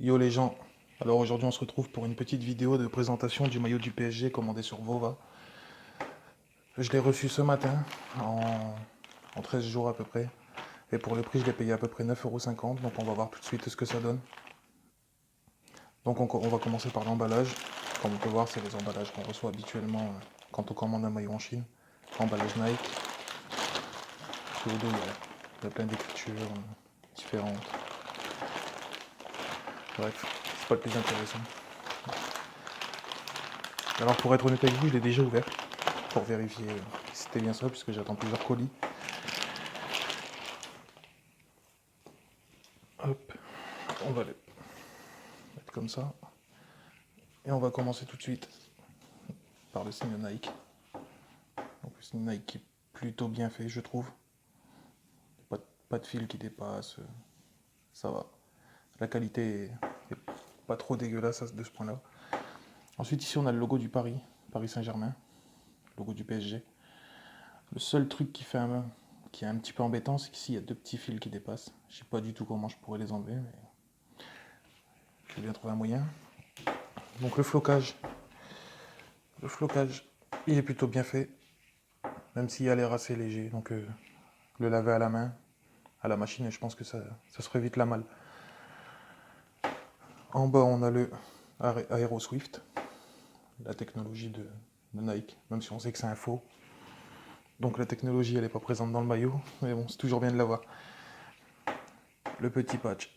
Yo les gens, alors aujourd'hui on se retrouve pour une petite vidéo de présentation du maillot du PSG commandé sur Vova. Je l'ai reçu ce matin en 13 jours à peu près. Et pour le prix je l'ai payé à peu près 9,50 €, donc on va voir tout de suite ce que ça donne. Donc on va commencer par l'emballage. Comme on peut voir, c'est les emballages qu'on reçoit habituellement quand on commande un maillot en Chine. Emballage Nike. Sur le dos il y a plein d'écritures différentes. Bref, c'est pas le plus intéressant. Alors pour être honnête avec vous, je l'ai déjà ouvert pour vérifier si c'était bien ça, puisque j'attends plusieurs colis. Hop, on va le mettre comme ça. Et on va commencer tout de suite par le signe Nike. Donc le signe Nike qui est plutôt bien fait, je trouve. Pas de fil qui dépasse, ça va. La qualité est pas trop dégueulasse de ce point-là. Ensuite ici on a le logo du Paris Saint-Germain, logo du PSG. Le seul truc qui est un petit peu embêtant, c'est qu'ici il y a deux petits fils qui dépassent. Je sais pas du tout comment je pourrais les enlever, mais je vais bien trouver un moyen. Donc le flocage, il est plutôt bien fait, même s'il a l'air assez léger. Donc le laver à la main, à la machine, et je pense que ça serait vite la malle. En bas, on a le Aero Swift, la technologie de Nike, même si on sait que c'est un faux. Donc la technologie, elle n'est pas présente dans le maillot, mais bon, c'est toujours bien de l'avoir. Le petit patch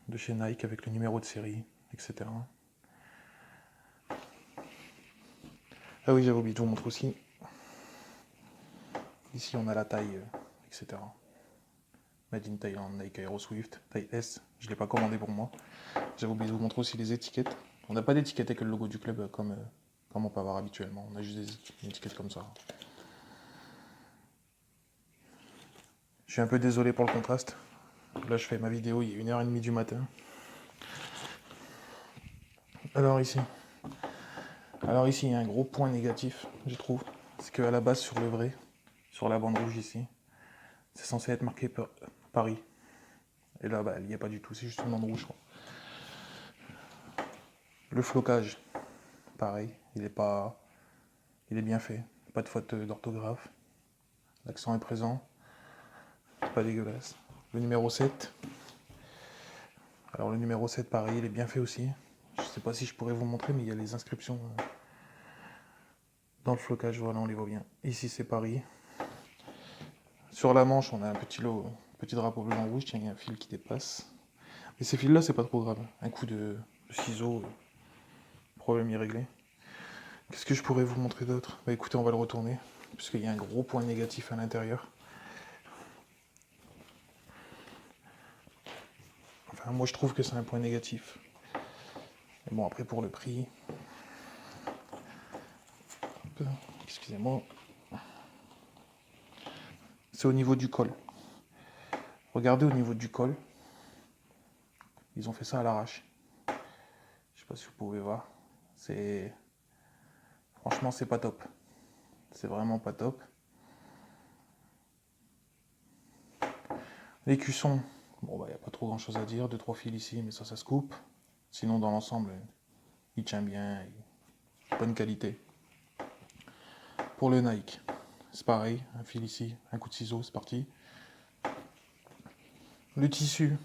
de chez Nike avec le numéro de série, etc. Ah oui, j'avais oublié de vous montrer aussi. Ici, on a la taille, etc. Made in Thailand, Nike Aero Swift, taille S. Je ne l'ai pas commandé pour moi. J'avais oublié de vous montrer aussi les étiquettes. On n'a pas d'étiquette avec le logo du club comme on peut avoir habituellement. On a juste des étiquettes comme ça. Je suis un peu désolé pour le contraste. Là, je fais ma vidéo, il est 1h30 du matin. Alors ici, il y a un gros point négatif, je trouve. C'est qu'à la base, sur le vrai, sur la bande rouge ici, c'est censé être marqué Paris. Et là, il n'y a pas du tout, c'est juste une bande rouge. Quoi. Le flocage, pareil, il est bien fait. Pas de faute d'orthographe. L'accent est présent. C'est pas dégueulasse. Le numéro 7. Alors le numéro 7, pareil, il est bien fait aussi. Je sais pas si je pourrais vous montrer, mais il y a les inscriptions dans le flocage, voilà, on les voit bien. Ici, c'est Paris. Sur la manche, on a un petit drapeau blanc-rouge, tiens, il y a un fil qui dépasse. Mais ces fils-là, c'est pas trop grave. Un coup de ciseau, problème y réglé. Qu'est-ce que je pourrais vous montrer d'autre? Bah écoutez, on va le retourner, puisqu'il y a un gros point négatif à l'intérieur. Enfin, moi je trouve que c'est un point négatif. Mais bon, après pour le prix... Excusez-moi. C'est au niveau du col. Regardez au niveau du col. Ils ont fait ça à l'arrache. Je sais pas si vous pouvez voir. Franchement, c'est pas top. C'est vraiment pas top. Les cuissons, bon il n'y a pas trop grand chose à dire. 2-3 fils ici, mais ça se coupe. Sinon, dans l'ensemble, il tient bien. Bonne qualité. Pour le Nike, c'est pareil. Un fil ici, un coup de ciseau, c'est parti. Le tissu,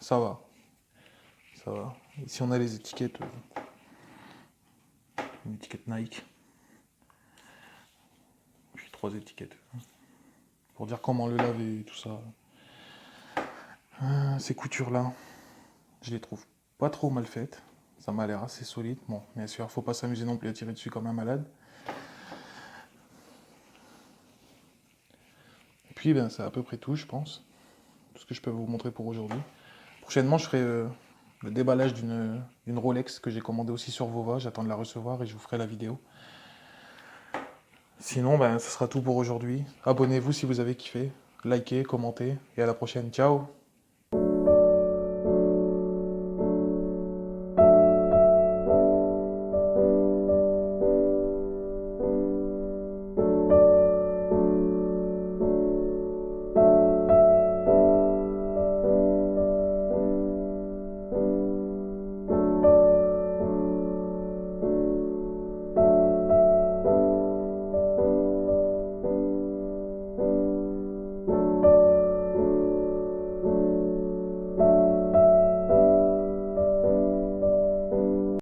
ça va. Ça va. Ici, on a les étiquettes. Une étiquette Nike. Puis 3 étiquettes. Pour dire comment le laver et tout ça. Ces coutures-là, je les trouve pas trop mal faites. Ça m'a l'air assez solide. Bon, bien sûr, faut pas s'amuser non plus à tirer dessus comme un malade. Et puis, c'est à peu près tout, je pense. Tout ce que je peux vous montrer pour aujourd'hui. Prochainement, je ferai le déballage d'une Rolex que j'ai commandée aussi sur Vova. J'attends de la recevoir et je vous ferai la vidéo. Sinon, ce sera tout pour aujourd'hui. Abonnez-vous si vous avez kiffé. Likez, commentez et à la prochaine. Ciao!